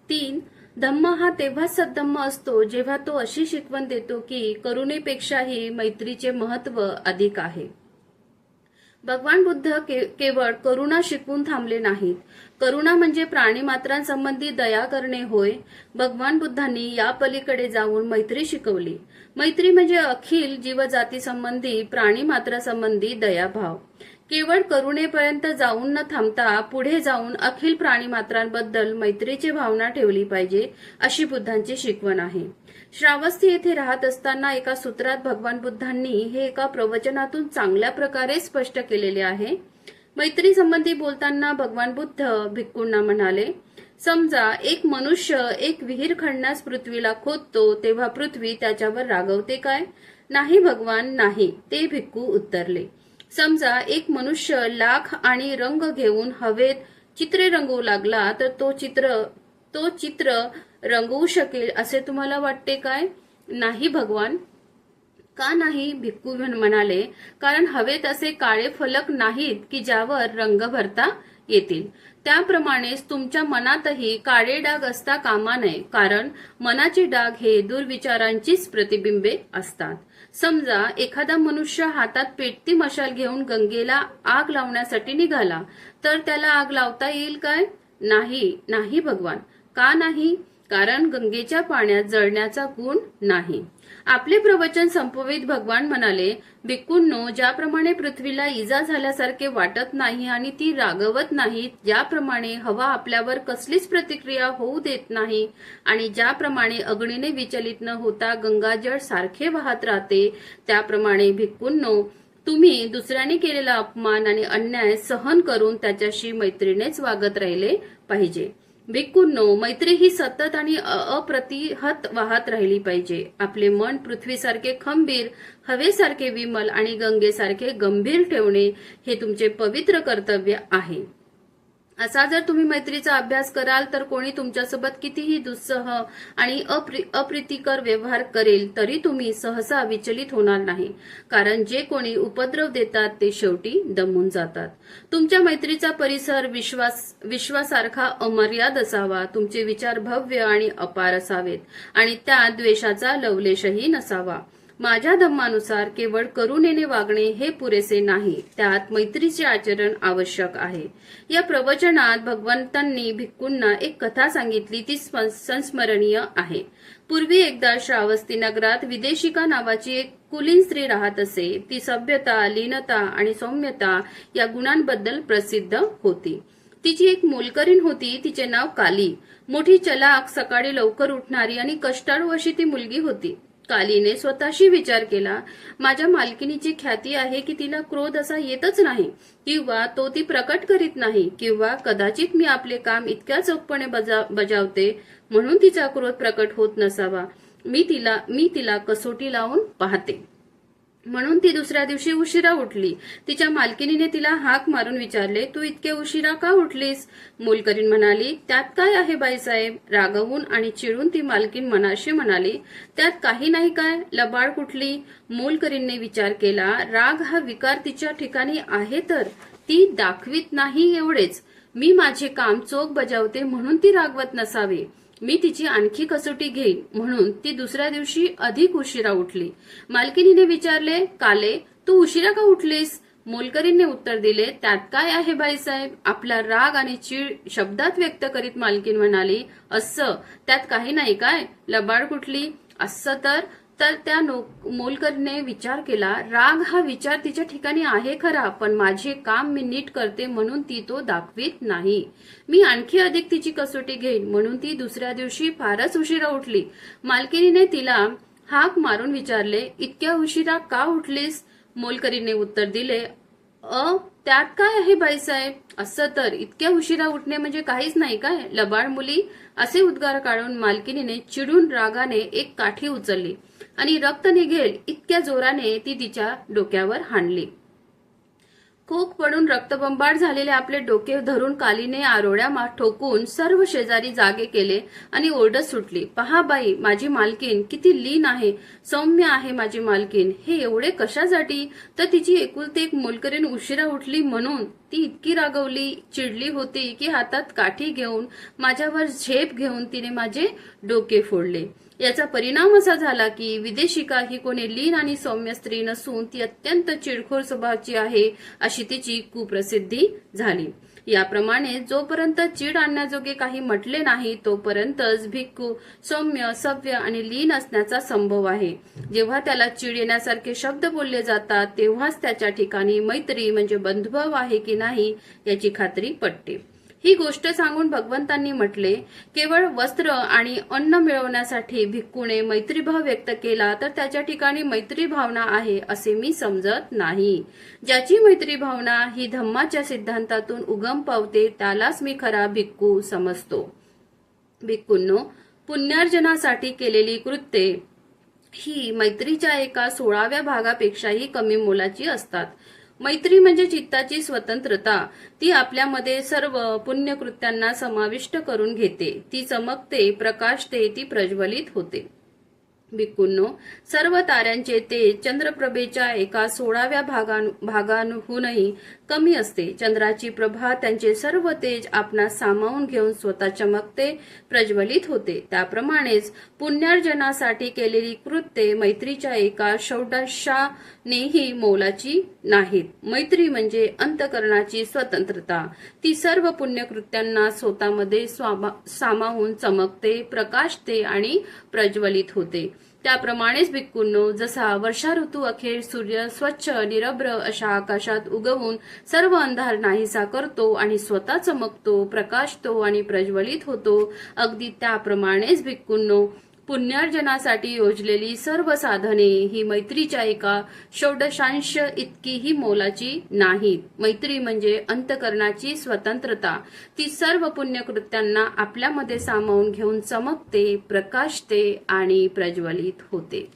3. धम्म हा तेव्हाच सद्धम्म असतो जेव्हा तो अशी शिकवण देतो की करुणेपेक्षाही मैत्रीचे महत्व अधिक आहे. भगवान बुद्ध केवळ करुणा शिकवून थांबले नाहीत. करुणा म्हणजे प्राणीमात्रांसंबंधी दया करणे होय. भगवान बुद्धांनी या पलीकडे जाऊन मैत्री शिकवली. मैत्री म्हणजे अखिल जीवजातीसंबंधी प्राणीमात्रासंबंधी दयाभाव. केवळ करुणेपर्यंत जाऊन न थांबता पुढे जाऊन अखिल प्राणीमात्रांबद्दल मैत्रीची भावना ठेवली पाहिजे, अशी बुद्धांची शिकवण आहे. श्रावस्ती येथे राहत असताना एका सूत्रात भगवान बुद्धांनी हे एका प्रवचनातून चांगल्या प्रकारे स्पष्ट केलेले आहे. मैत्री संबंधी बोलताना भगवान बुद्ध भिक्खूंना म्हणाले, समजा एक मनुष्य एक विहीर खणण्यास पृथ्वीला खोदतो तेव्हा पृथ्वी त्याच्यावर रागवते काय? नाही भगवान, नाही, ते भिक्खू उत्तरले. समजा एक मनुष्य लाख आणि रंग घेऊन हवेत चित्रे रंगवू लागला तर तो चित्र रंगवू शकेल असे तुम्हाला वाटते काय? नाही भगवान. का नाही? भिक्खू म्हणाले, कारण हवेत असे काळे फलक नाहीत की ज्यावर रंग भरता येतील. त्याप्रमाणेच तुमच्या मनातही काळे डाग असता कामा नये, कारण मनाचे डाग हे दुर्विचारांचीच प्रतिबिंबे असतात. समजा एखादा मनुष्य हातात पेटती मशाल घेऊन गंगेला आग लावण्यासाठी निघाला तर त्याला आग लावता येईल काय? नाही, नाही भगवान. का नाही? कारण गंगेच्या पाण्यात जळण्याचा गुण नाही. आपले प्रवचन संपवित भगवान म्हणाले, भिक्खूंनो, ज्याप्रमाणे पृथ्वीला इजा झाल्यासारखे वाटत नाही आणि ती रागवत नाही, ज्याप्रमाणे हवा आपल्यावर कसलीच प्रतिक्रिया होऊ देत नाही आणि ज्याप्रमाणे अग्नीने विचलित न होता गंगाजळ सारखे वाहत राहते, त्याप्रमाणे भिक्खूंनो, तुम्ही दुसऱ्याने केलेला अपमान आणि अन्याय सहन करून त्याच्याशी मैत्रीनेच वागत राहिले पाहिजे. भिक्खूंनो, मैत्री ही सतत आणि अप्रतिहत वाहत राहिली पाहिजे. आपले मन पृथ्वीसारखे खंबीर, हवेसारखे विमल आणि गंगेसारखे गंभीर ठेवणे हे तुमचे पवित्र कर्तव्य आहे. असा जर तुम्ही मैत्रीचा अभ्यास कराल तर कोणी तुमच्यासोबत कितीही दुस्सह आणि अप्रीतिकर व्यवहार करेल तरी तुम्ही सहसा विचलित होणार नाही, कारण जे कोणी उपद्रव देतात ते शेवटी दमून जातात. तुमच्या मैत्रीचा परिसर विश्वासारखा अमर्याद असावा. तुमचे विचार भव्य आणि अपार असावेत आणि त्यात द्वेषाचा लवलेशही नसावा. माझ्या धम्मानुसार केवळ करुणेने वागणे हे पुरेसे नाही, त्यात मैत्रीचे आचरण आवश्यक आहे. या प्रवचनात भगवंतांनी भिक्खूंना एक कथा सांगितली, ती संस्मरणीय आहे. पूर्वी एकदा श्रावस्ती नगरात विदेशिका नावाची एक कुलीन स्त्री राहत असे. ती सभ्यता, लीनता आणि सौम्यता या गुणांबद्दल प्रसिद्ध होती. तिची एक मोलकरीण होती. तिचे नाव काली. मोठी चलाक, सकाळी लवकर उठणारी आणि कष्टाळू अशी ती मुलगी होती. कालीने स्वतःशी विचार केला, माझ्या मालकिनीची ख्याती आहे की तिला क्रोध असा येतच नाही, किंवा तो ती प्रकट करीत नाही, किंवा कदाचित मी आपले काम इतक्या चोखपणे बजावते म्हणून तिचा क्रोध प्रकट होत नसावा. मी तिला कसोटी लावून पाहते. म्हणून ती दुसऱ्या दिवशी उशिरा उठली. तिच्या मालकिनीने तिला हाक मारून विचारले, तू इतके उशिरा का उठलीस? मोलकरीण म्हणाली, त्यात काय आहे बाईसाहेब? रागवून आणि चिडून ती मालकीण मनाशी म्हणाली, त्यात काही नाही काय, लबाड कुठली? मोलकरीणने विचार केला, राग हा विकार तिच्या ठिकाणी आहे तर ती दाखवित नाही एवढेच. मी माझे काम चोख बजावते म्हणून ती रागवत नसावे. मी तिची आणखी कसोटी घेईन म्हणून ती दुसऱ्या दिवशी अधिक उशिरा उठली. मालकिनीने विचारले, काले, तू उशिरा का उठलीस? मोलकरीणने उत्तर दिले, त्यात काय आहे बाईसाहेब? आपला राग आणि चीड शब्दात व्यक्त करीत मालकीण म्हणाली, असं, त्यात काही नाही काय, लबाड कुठली? असं तर त्या मोलकरीणने विचार केला, राग हा विचार तिच्या ठिकाणी आहे खरा, पण माझे काम मी नीट करते म्हणून ती तो दाखवित नाही. मी आणखी अधिक तिची कसोटी घेईन म्हणून ती दुसऱ्या दिवशी फारच उशिरा उठली. मालकिनीने तिला हाक मारून विचारले, इतक्या उशिरा का उठलीस? मोलकरीणने उत्तर दिले, त्यात काय आहे बाईसाहेब? असं तर इतक्या उशिरा उठणे म्हणजे काहीच नाही काय, लबाड मुली? असे उद्गार काढून मालकिनीने चिडून रागाने एक काठी उचलली आणि रक्त निघेल इतक्या जोराने ती तिच्या डोक्यावर हाणली. खोक पडून रक्तबंबाळ झालेले आपले डोके धरून कालीने आरोळ्या ठोकून सर्व शेजारी जागे केले आणि ओरडत सुटली, "पहा बाई, माझी मालकीन किती लीन आहे, सौम्य आहे माझी मालकीन. हे एवढे कशासाठी? तर तिची एकुलती एक मोलकरीण उशिरा उठली म्हणून. ती इतकी रागवली, चिडली होती की हातात काठी घेऊन माझ्यावर झेप घेऊन तिने माझे डोके फोडले. याचा परिणाम असा झाला की विदेशिका ही कोणी लीन आणि सौम्य स्त्री नसून ती अत्यंत चिडखोर स्वभावाची आहे अशी तिची कुप्रसिद्धी झाली. याप्रमाणे जोपर्यंत चीड आणण्याजोगे काही म्हटले नाही तोपर्यंतच भिक्खू सौम्य, सभ्य आणि लीन असण्याचा संभव आहे. जेव्हा त्याला चीड येण्यासारखे शब्द बोलले जातात तेव्हाच त्याच्या ठिकाणी मैत्री म्हणजे बंधुभाव आहे की नाही याची खात्री पटते. ही गोष्ट सांगून भगवंतांनी म्हटले, केवळ वस्त्र आणि अन्न मिळवण्यासाठी भिक्खूने मैत्रीभाव व्यक्त केला तर त्याच्या ठिकाणी मैत्री भावना आहे असे मी समजत नाही. ज्याची मैत्री भावना ही धम्माच्या सिद्धांतातून उगम पावते त्यालाच मी खरा भिक्खू समजतो. भिक्खूंनो, पुण्यार्जनासाठी केलेली कृत्ये ही मैत्रीच्या एका 16व्या भागापेक्षाही कमी मोलाची असतात. मैत्री म्हणजे चित्ताची स्वतंत्रता. ती आपल्यामध्ये सर्व पुण्यकृत्यांना समाविष्ट करून घेते. ती चमकते, प्रकाशते, ती प्रज्वलित होते. भिक्खूंनो, सर्व ताऱ्यांचे तेज चंद्रप्रभेच्या एका 16व्या भागाहूनही कमी असते. चंद्राची प्रभा त्यांचे सर्व तेज आपणास सामावून घेऊन स्वतः चमकते, प्रज्वलित होते. त्याप्रमाणेच पुण्यार्जनासाठी केलेली कृत्ये मैत्रीच्या एका षोडशानेही मोलाची नाहीत. मैत्री म्हणजे अंतःकरणाची स्वतंत्रता. ती सर्व पुण्यकृत्यांना स्वतःमध्ये सामावून चमकते, प्रकाशते आणि प्रज्वलित होते. त्याप्रमाणेच भिक्खूंनो, जसा वर्षा ऋतू अखेर सूर्य स्वच्छ निरभ्र अशा आकाशात उगवून सर्व अंधार नाहीसा करतो आणि स्वतः चमकतो, प्रकाशतो आणि प्रज्वलित होतो, अगदी त्याप्रमाणेच भिक्खूंनो, पुण्यार्जनासाठी योजलेली सर्व साधने ही मैत्रीच्या एका षोडशांश इतकीही मोलाची नाहीत. मैत्री म्हणजे अंतःकरणाची स्वतंत्रता. ती सर्व पुण्यकृत्यांना आपल्यामध्ये सामावून घेऊन चमकते, प्रकाशते आणि प्रज्वलित होते.